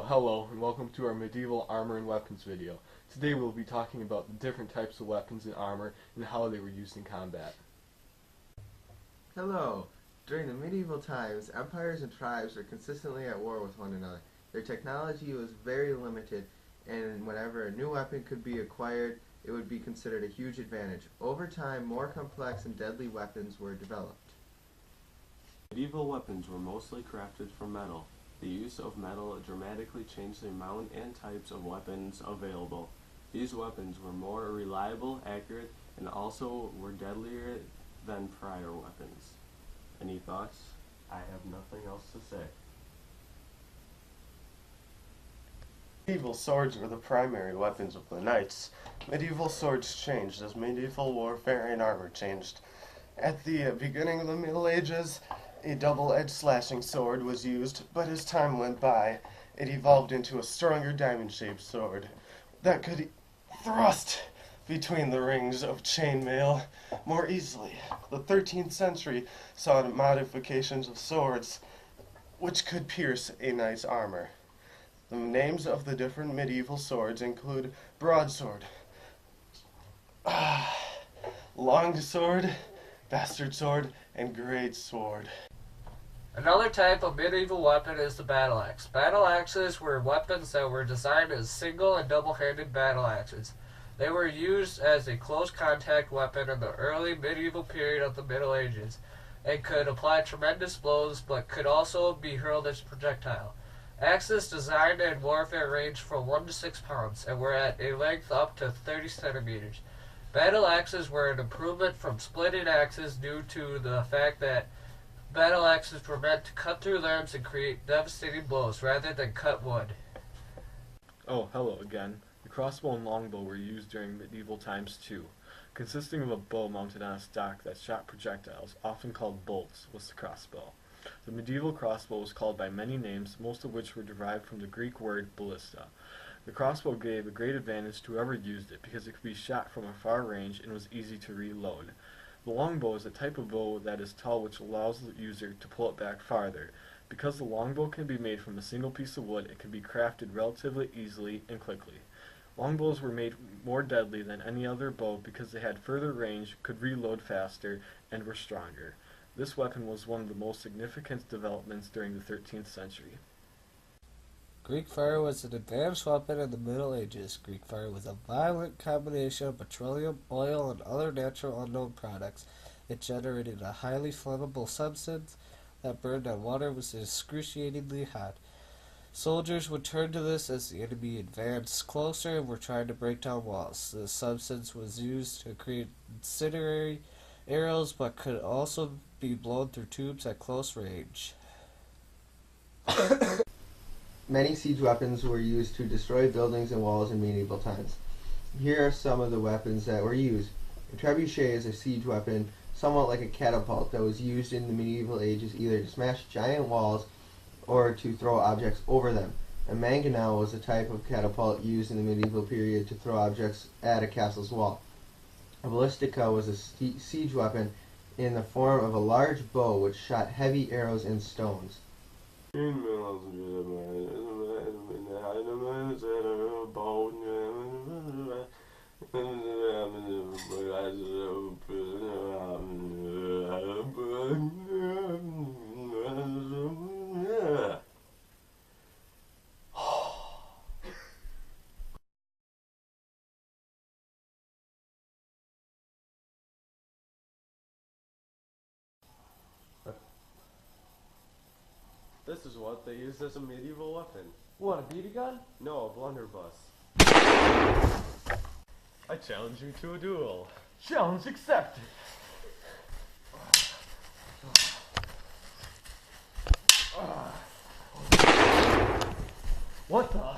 Hello and welcome to our medieval armor and weapons video. Today we'll be talking about the different types of weapons and armor and how they were used in combat. Hello. During the medieval times, empires and tribes were consistently at war with one another. Their technology was very limited, and whenever a new weapon could be acquired, it would be considered a huge advantage. Over time, more complex and deadly weapons were developed. Medieval weapons were mostly crafted from metal. The use of metal dramatically changed the amount and types of weapons available. These weapons were more reliable, accurate, and also were deadlier than prior weapons. Any thoughts? I have nothing else to say. Medieval swords were the primary weapons of the knights. Medieval swords changed as medieval warfare and armor changed. At the beginning of the Middle Ages, a double-edged slashing sword was used, but as time went by, it evolved into a stronger diamond-shaped sword that could thrust between the rings of chainmail more easily. The 13th century saw modifications of swords which could pierce a knight's armor. The names of the different medieval swords include broadsword, longsword, bastard sword, and great sword. Another type of medieval weapon is the battle axe. Battle axes were weapons that were designed as single and double-handed battle axes. They were used as a close contact weapon in the early medieval period of the Middle Ages and could apply tremendous blows but could also be hurled as a projectile. Axes designed in warfare ranged from 1 to 6 pounds and were at a length up to 30 centimeters. Battle axes were an improvement from splitting axes due to the fact that battle axes were meant to cut through limbs and create devastating blows rather than cut wood. Oh, hello again. The crossbow and longbow were used during medieval times too. Consisting of a bow mounted on a stock that shot projectiles, often called bolts, was the crossbow. The medieval crossbow was called by many names, most of which were derived from the Greek word ballista. The crossbow gave a great advantage to whoever used it because it could be shot from a far range and was easy to reload. The longbow is a type of bow that is tall which allows the user to pull it back farther. Because the longbow can be made from a single piece of wood, it can be crafted relatively easily and quickly. Longbows were made more deadly than any other bow because they had further range, could reload faster, and were stronger. This weapon was one of the most significant developments during the 13th century. Greek fire was an advanced weapon in the Middle Ages. Greek fire was a violent combination of petroleum, oil, and other natural unknown products. It generated a highly flammable substance that burned on water was excruciatingly hot. Soldiers would turn to this as the enemy advanced closer and were trying to break down walls. The substance was used to create incendiary arrows but could also be blown through tubes at close range. Many siege weapons were used to destroy buildings and walls in medieval times. Here are some of the weapons that were used. A trebuchet is a siege weapon, somewhat like a catapult, that was used in the medieval ages either to smash giant walls or to throw objects over them. A mangonel was a type of catapult used in the medieval period to throw objects at a castle's wall. A ballistica was a siege weapon in the form of a large bow which shot heavy arrows and stones. This is what they used as a medieval weapon. What, a BB gun? No, a blunderbuss. I challenge you to a duel. Challenge accepted. What the?